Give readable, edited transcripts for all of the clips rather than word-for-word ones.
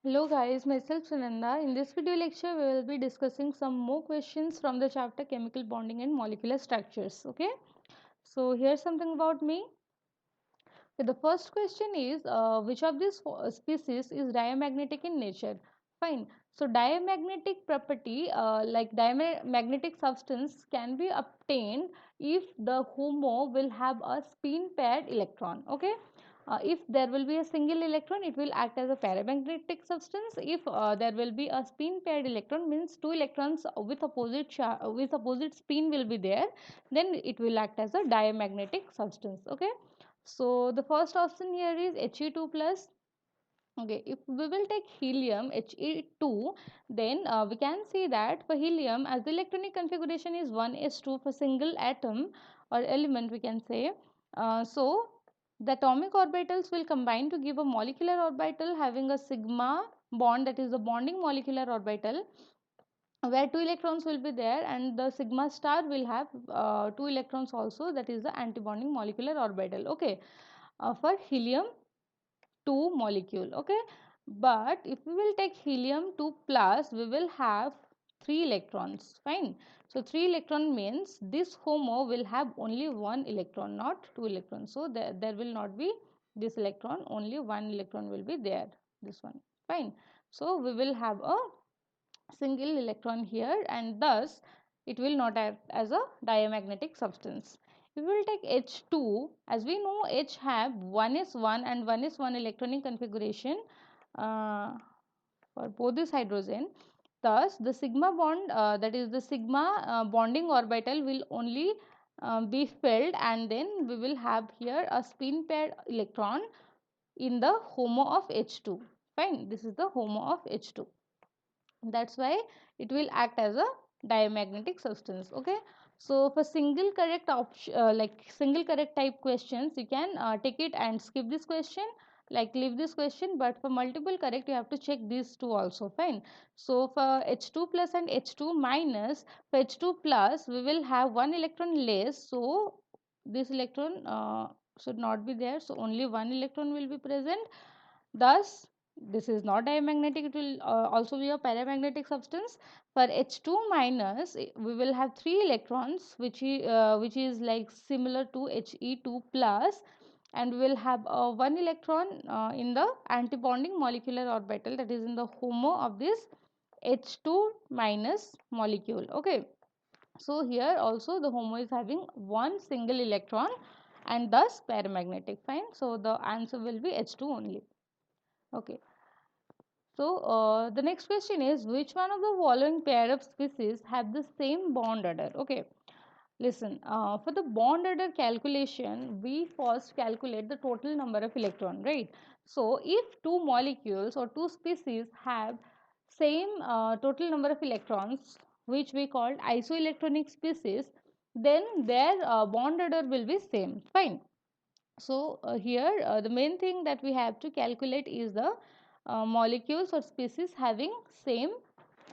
Hello guys, myself Sunanda. In this video lecture, we will be discussing some more questions from the chapter Chemical Bonding and Molecular Structures. Okay, so here's something about me. Okay, the first question is which of these species is diamagnetic in nature? Fine. So diamagnetic property, like diamagnetic substance, can be obtained if the HOMO will have a spin paired electron. Okay. If there will be a single electron, it will act as a paramagnetic substance. If there will be a spin paired electron, means two electrons with opposite spin will be there, then it will act as a diamagnetic substance. Okay, so the first option here is He2 plus. Okay, if we will take helium He2, then we can see that for helium, as the electronic configuration is 1s2 for single atom or element, we can say. So the atomic orbitals will combine to give a molecular orbital having a sigma bond, that is the bonding molecular orbital, where two electrons will be there, and the sigma star will have two electrons also, that is the antibonding molecular orbital. Okay, for helium 2 molecule. Okay, but if we will take helium 2 plus, we will have 3 electrons. Fine. So 3 electron means this HOMO will have only one electron, not two electrons. So there will not be this electron, only one electron will be there, this one. Fine. So we will have a single electron here, and thus it will not act as a diamagnetic substance. If we will take H2, as we know H have 1s1 and 1s1 electronic configuration for both this hydrogen. Thus the sigma bond, that is the sigma bonding orbital, will only be filled, and then we will have here a spin paired electron in the HOMO of H2. Fine, this is the HOMO of H2. That's why it will act as a diamagnetic substance. Okay, so for single correct option, like single correct type questions, you can take it and skip this question, like leave this question, but for multiple correct you have to check these two also. Fine. So for H2 plus and H2 minus, for H2 plus we will have one electron less, so this electron should not be there, so only one electron will be present. Thus this is not diamagnetic, it will also be a paramagnetic substance. For H2 minus, we will have 3 electrons, which is like similar to He2 plus, and we will have one electron in the antibonding molecular orbital, that is in the HOMO of this H2 minus molecule. Okay, so here also the HOMO is having one single electron and thus paramagnetic. Fine, so the answer will be H2 only. Okay, so the next question is, which one of the following pair of species have the same bond order? Okay, listen, for the bond order calculation, we first calculate the total number of electron, right? So if two molecules or two species have same total number of electrons, which we called isoelectronic species, then their bond order will be same. Fine. So here the main thing that we have to calculate is the molecules or species having same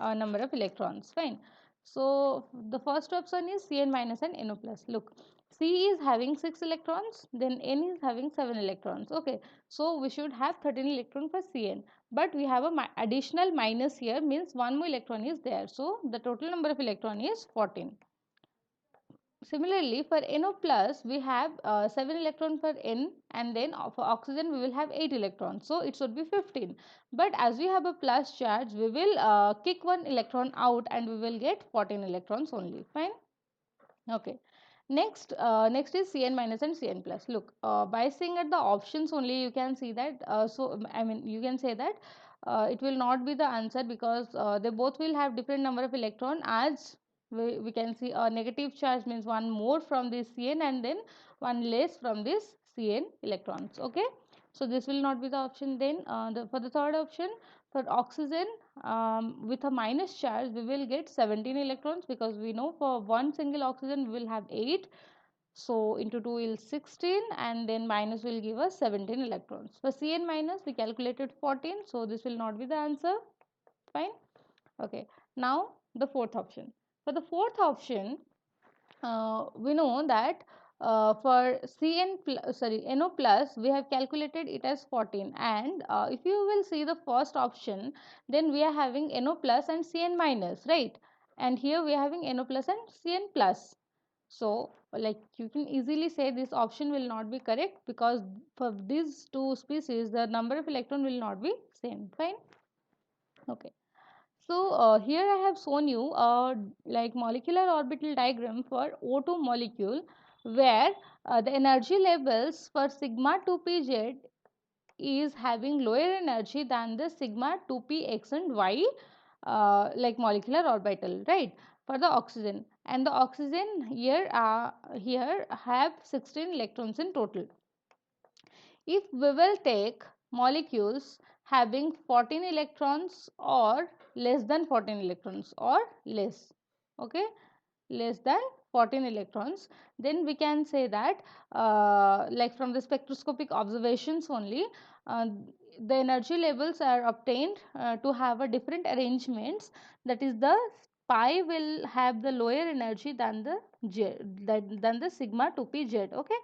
number of electrons. Fine. So the first option is Cn minus and No plus. Look, C is having 6 electrons, then N is having 7 electrons. Okay, so we should have 13 electron for Cn, but we have a additional minus here, means one more electron is there, so the total number of electron is 14. Similarly, for NO plus, we have 7 electron for N, and then for oxygen we will have 8 electrons. So it should be 15. But as we have a plus charge, we will kick one electron out and we will get 14 electrons only. Fine. Okay. Next is Cn minus and Cn plus. Look, by seeing at the options only, you can see that. You can say that it will not be the answer, because they both will have different number of electron, as we can see a negative charge means one more from this Cn and then one less from this Cn electrons. Okay, so this will not be the option. Then for the third option, for oxygen, with a minus charge we will get 17 electrons, because we know for one single oxygen we will have 8, so into 2 is 16, and then minus will give us 17 electrons. For Cn minus we calculated 14, so this will not be the answer. Fine. Okay, now the fourth option. For the fourth option, we know that for NO plus, we have calculated it as 14, and if you will see the first option, then we are having NO plus and CN minus, right? And here we are having NO plus and CN plus. So like you can easily say this option will not be correct, because for these two species the number of electron will not be same. Fine. Okay. So here I have shown you like molecular orbital diagram for O2 molecule, where the energy levels for sigma 2pz is having lower energy than the sigma 2p x and y like molecular orbital, right, for the oxygen. And the oxygen here have 16 electrons in total. If we will take molecules having 14 electrons or less than 14 electrons or less, okay, less than 14 electrons, then we can say that like from the spectroscopic observations only, uh, the energy levels are obtained to have a different arrangements, that is the pi will have the lower energy than the z, than the sigma 2p z. Okay,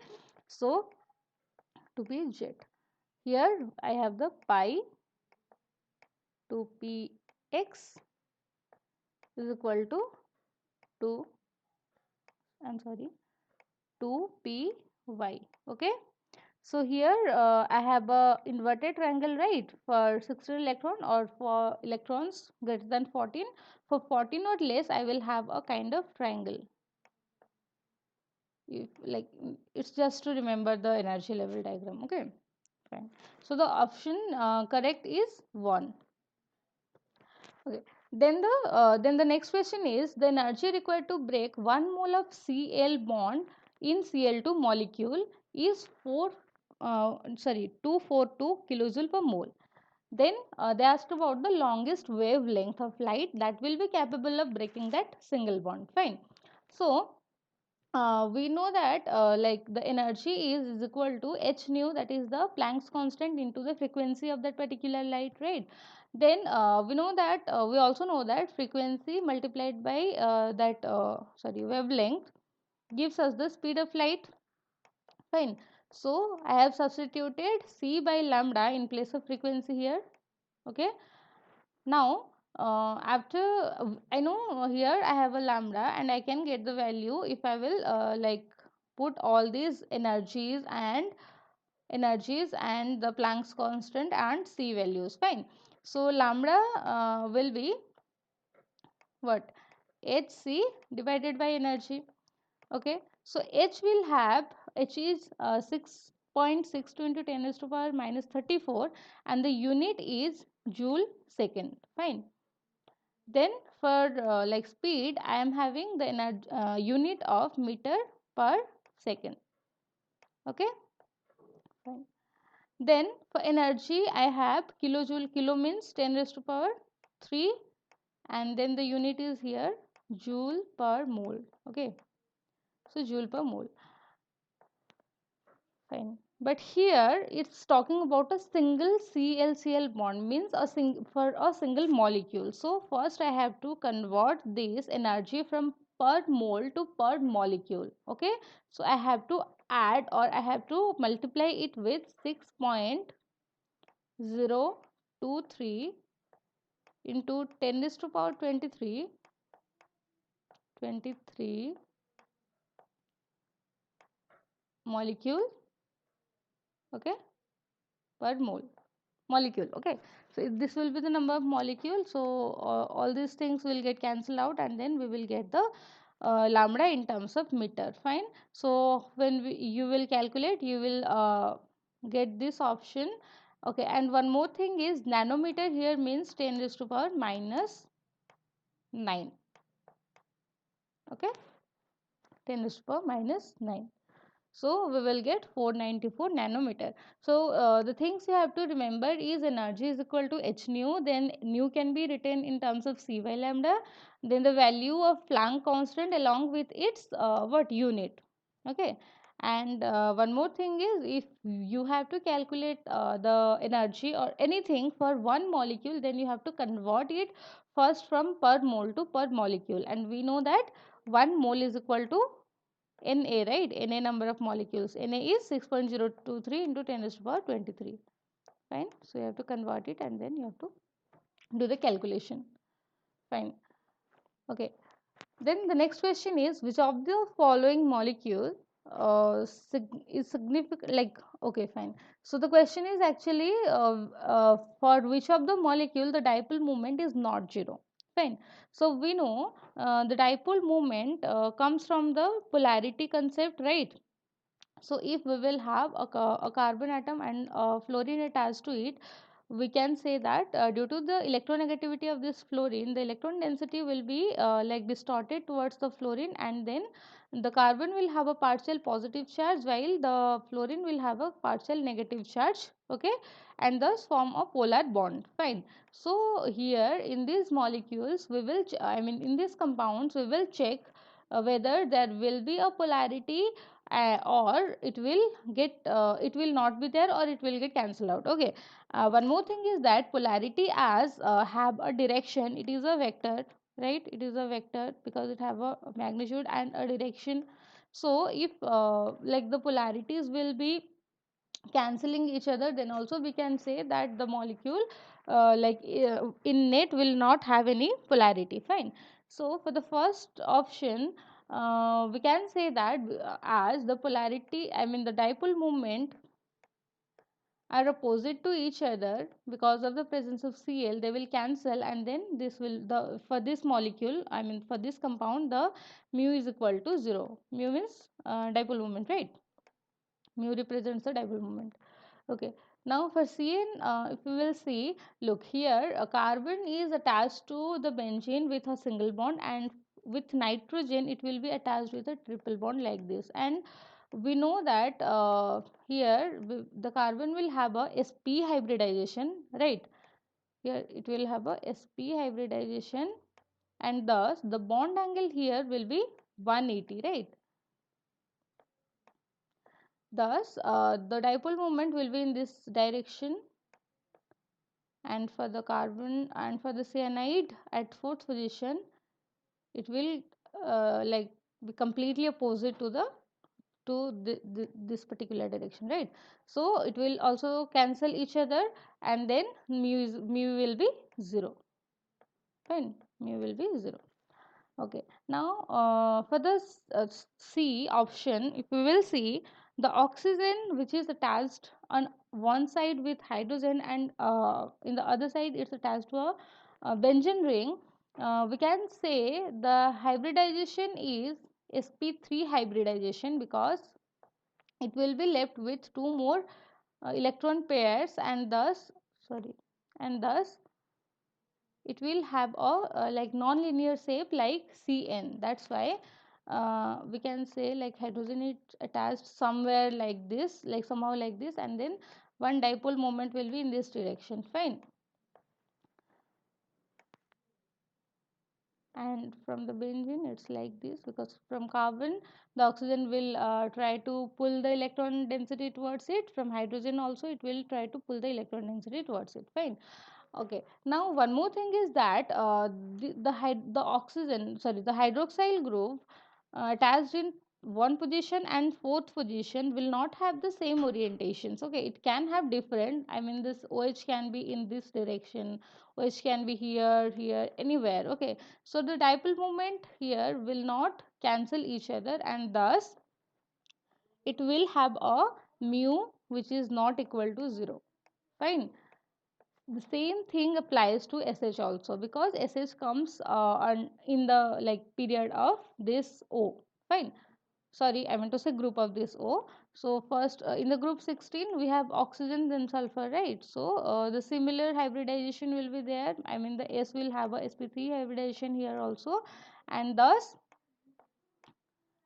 so 2p z, here I have the pi 2px is equal to 2, I'm sorry, 2py. Okay, so here I have a inverted triangle, right, for 16 electron or for electrons greater than 14. For 14 or less, I will have a kind of triangle. If, like, it's just to remember the energy level diagram. Okay, fine. So the option correct is 1. Okay. Then the next question is the energy required to break 1 mole of Cl bond in Cl2 molecule is 242 kilojoule per mole. Then they asked about the longest wavelength of light that will be capable of breaking that single bond. Fine. So we know that like the energy is equal to h nu, that is the Planck's constant, into the frequency of that particular light, right? Then we know that we also know that frequency multiplied by that wavelength gives us the speed of light. Fine. So I have substituted c by lambda in place of frequency here. Okay, now after I know here I have a lambda, and I can get the value if I will like put all these energies and the Planck's constant and c values. Fine. So lambda will be what, hc divided by energy. Okay, so h will have, h is 6.62 into 10 raised to power minus 34, and the unit is joule second. Fine. Then for like speed, I am having the unit of meter per second. Okay, fine. Then for energy, I have kilojoule. Kilo means 10 raised to power 3, and then the unit is here joule per mole. Okay, so joule per mole. Fine. But here it's talking about a single ClCl bond, means for a single molecule. So first I have to convert this energy from per mole to per molecule. Okay, so I have to add, or I have to multiply it with 6.023 into 10 raised to power 23 molecule. Okay, per molecule. Okay, so this will be the number of molecules. So all these things will get cancelled out, and then we will get the lambda in terms of meter. Fine. So when you will calculate, you will get this option. Okay, and one more thing is nanometer here means 10 raised to power minus 9. Okay, 10 raised to power minus 9. So we will get 494 nanometer. So the things you have to remember is energy is equal to h nu, then nu can be written in terms of c by lambda, then the value of Planck constant along with its what unit. Okay, and one more thing is, if you have to calculate the energy or anything for one molecule, then you have to convert it first from per mole to per molecule, and we know that 1 mole is equal to Na, right? Na number of molecules. Na is 6.023 into 10 raised to power 23. Fine. So you have to convert it and then you have to do the calculation. Fine. Okay. Then the next question is, which of the following molecule is significant, like, okay, fine. So the question is actually for which of the molecule the dipole moment is not zero. Fine. So we know the dipole moment comes from the polarity concept, right? So if we will have a carbon atom and fluorine attached to it, we can say that due to the electronegativity of this fluorine, the electron density will be like distorted towards the fluorine, and then the carbon will have a partial positive charge while the fluorine will have a partial negative charge, okay, and thus form a polar bond. Fine. So here in these molecules we will I mean in these compounds we will check whether there will be a polarity or it will not be there, or it will get cancelled out. Okay. One more thing is that polarity as have a direction, it is a vector, right? It is a vector because it have a magnitude and a direction. So if like the polarities will be cancelling each other, then also we can say that the molecule in net will not have any polarity. Fine. So for the first option, we can say that as the polarity, I mean the dipole moment are opposite to each other, because of the presence of Cl they will cancel, and then this will the for this molecule, I mean for this compound, the mu is equal to 0. Mu means dipole moment, right? Mu represents the dipole moment. Okay. Now for Cn, if we will see, look here, a carbon is attached to the benzene with a single bond, and with nitrogen it will be attached with a triple bond like this. And we know that here the carbon will have a sp hybridization, right? Here it will have a sp hybridization, and thus the bond angle here will be 180, right? Thus the dipole moment will be in this direction, and for the carbon and for the cyanide at fourth position, it will like be completely opposite to this particular direction, right? So it will also cancel each other, and then mu will be 0. Fine. Mu will be 0. Okay. Now for the C option, if we will see, the oxygen which is attached on one side with hydrogen, and in the other side it's attached to a benzene ring, we can say the hybridization is sp3 hybridization, because it will be left with two more electron pairs, and thus sorry and thus it will have a like non-linear shape like Cn. That's why we can say like hydrogen is attached somewhere like this, like somehow like this, and then one dipole moment will be in this direction. Fine. And from the benzene it's like this, because from carbon the oxygen will try to pull the electron density towards it. From hydrogen also it will try to pull the electron density towards it. Fine. Okay. Now one more thing is that the oxygen, sorry, the hydroxyl group attached in one position and fourth position will not have the same orientations. Okay, it can have different. I mean, this OH can be in this direction, OH can be here, here, anywhere. Okay, so the dipole moment here will not cancel each other, and thus it will have a mu which is not equal to 0. Fine. The same thing applies to sh also, because sh comes in the like period of this O. Fine. Sorry, I meant to say group of this O. So first in the group 16 we have oxygen and sulfur, right? So the similar hybridization will be there. I mean the S will have a sp3 hybridization here also, and thus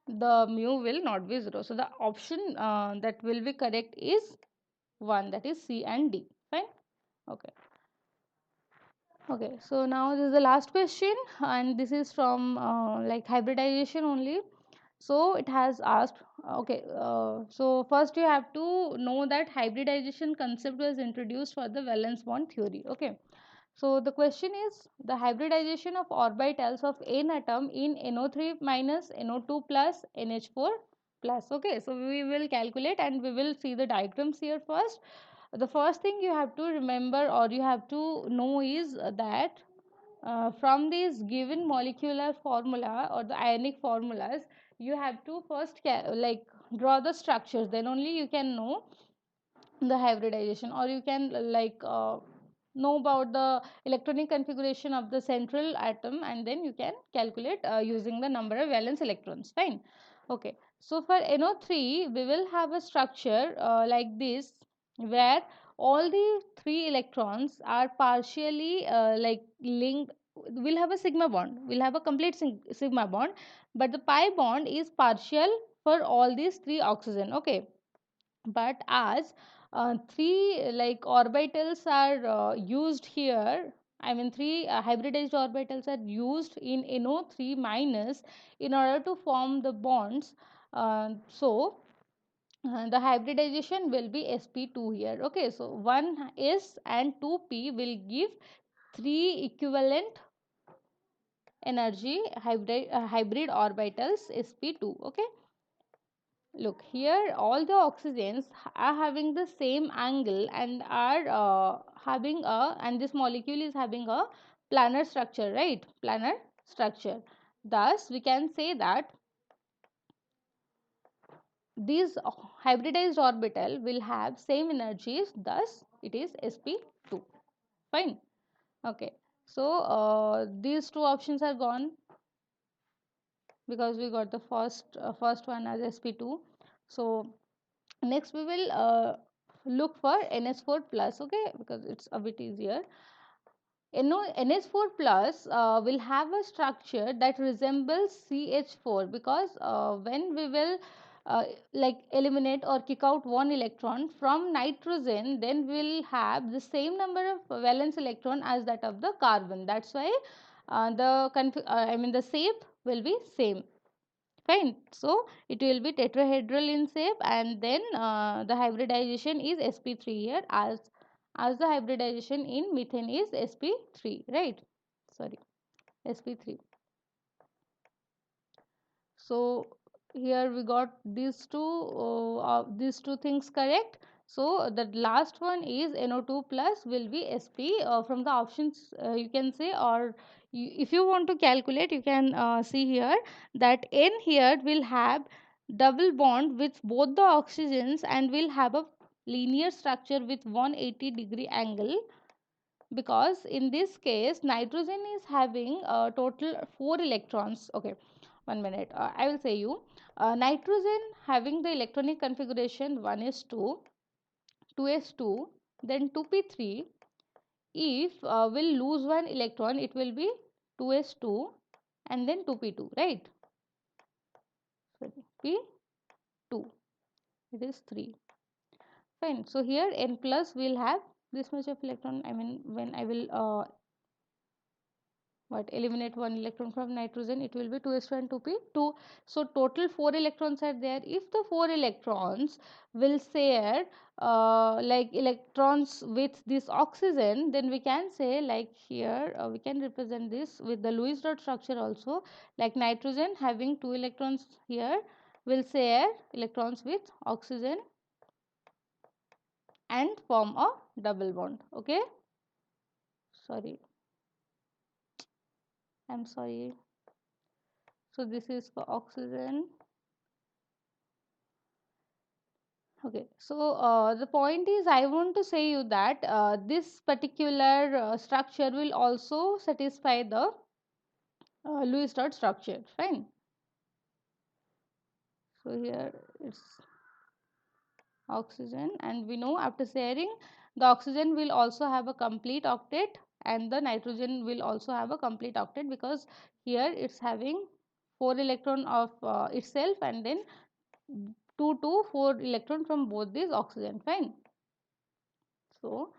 the mu will not be 0. So the option that will be correct is 1, that is C and D. Fine. Okay. Okay, so now this is the last question, and this is from like hybridization only. So it has asked, okay, so first you have to know that hybridization concept was introduced for the valence bond theory. Okay, So the question is the hybridization of orbitals of n atom in NO3 minus NO2 plus NH4 plus. Okay, so we will calculate and we will see the diagrams here first. The first thing you have to remember or you have to know is that from these given molecular formula or the ionic formulas, you have to first like draw the structures, then only you can know the hybridization, or you can know about the electronic configuration of the central atom, and then you can calculate using the number of valence electrons. Fine. Okay, so for NO3 we will have a structure like this, where all the three electrons are partially linked. We'll have a sigma bond, we'll have a complete sigma bond, but the pi bond is partial for all these three oxygen. Okay, but as three like orbitals are used here, I mean three hybridized orbitals are used in NO3 minus in order to form the bonds. The hybridization will be sp2 here. Okay, so 1s and 2p will give three equivalent energy hybrid orbitals sp2. Okay, look here, all the oxygens are having the same angle and are having a, and this molecule is having a planar structure, right? Planar structure. Thus we can say that these hybridized orbital will have same energies, thus it is sp2. Fine. Okay, so these two options are gone because we got the first one as sp2. So next we will look for ns4 plus. Okay, because it's a bit easier. ns4 plus will have a structure that resembles ch4, because when we will like eliminate or kick out one electron from nitrogen, then we'll have the same number of valence electron as that of the carbon. That's why the shape will be same. Fine. So it will be tetrahedral in shape, and then the hybridization is sp3 here, as the hybridization in methane is sp3, right? Sorry, sp3. So here we got these two things correct. So the last one is NO2 plus will be sp. From the options you can say, or if you want to calculate, you can see here that N here will have double bond with both the oxygens and will have a linear structure with 180-degree angle, because in this case nitrogen is having a total 4 electrons. Okay, 1 minute, I will say you. Nitrogen having the electronic configuration 1s2, 2s2, then 2p3. If will lose one electron, it will be 2s2 and then 2p2, right? Sorry, p2, it is 3. Fine. So here n plus will have this much of electron. I mean, when I will eliminate one electron from nitrogen, it will be 2s2 and 2p2. So total 4 electrons are there. If the 4 electrons will share like electrons with this oxygen, then we can say like here we can represent this with the Lewis dot structure also, like nitrogen having 2 electrons here will share electrons with oxygen and form a double bond. Okay, sorry, I'm sorry. So this is for oxygen. Okay, so the point is, I want to say you that this particular structure will also satisfy the Lewis dot structure. Fine. So here it's oxygen, and we know after sharing, the oxygen will also have a complete octet and the nitrogen will also have a complete octet, because here it's having 4 electron of itself and then 2 to 4 electron from both these oxygen. Fine. So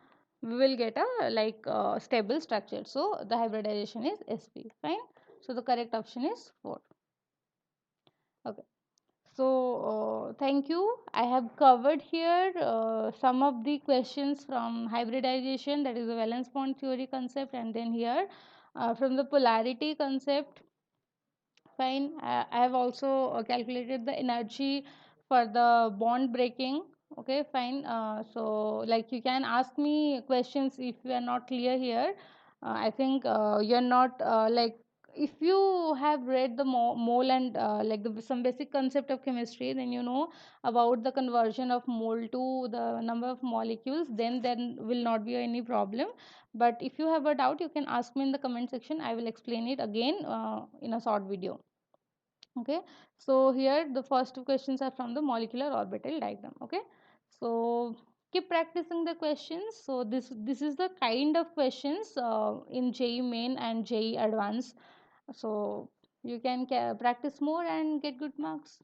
we will get a stable structure. So the hybridization is sp. Fine. So the correct option is 4. Okay. So thank you. I have covered here some of the questions from hybridization, that is the valence bond theory concept, and then here from the polarity concept. Fine. I have also calculated the energy for the bond breaking. Okay, fine. So, like, you can ask me questions if you are not clear here. I think you're not like, if you have read the mole and like some basic concept of chemistry, then you know about the conversion of mole to the number of molecules, then will not be any problem. But if you have a doubt, you can ask me in the comment section. I will explain it again in a short video. Okay, so here the first two questions are from the molecular orbital diagram. Okay, so keep practicing the questions. So this is the kind of questions in JEE main and JEE advanced. So you can practice more and get good marks.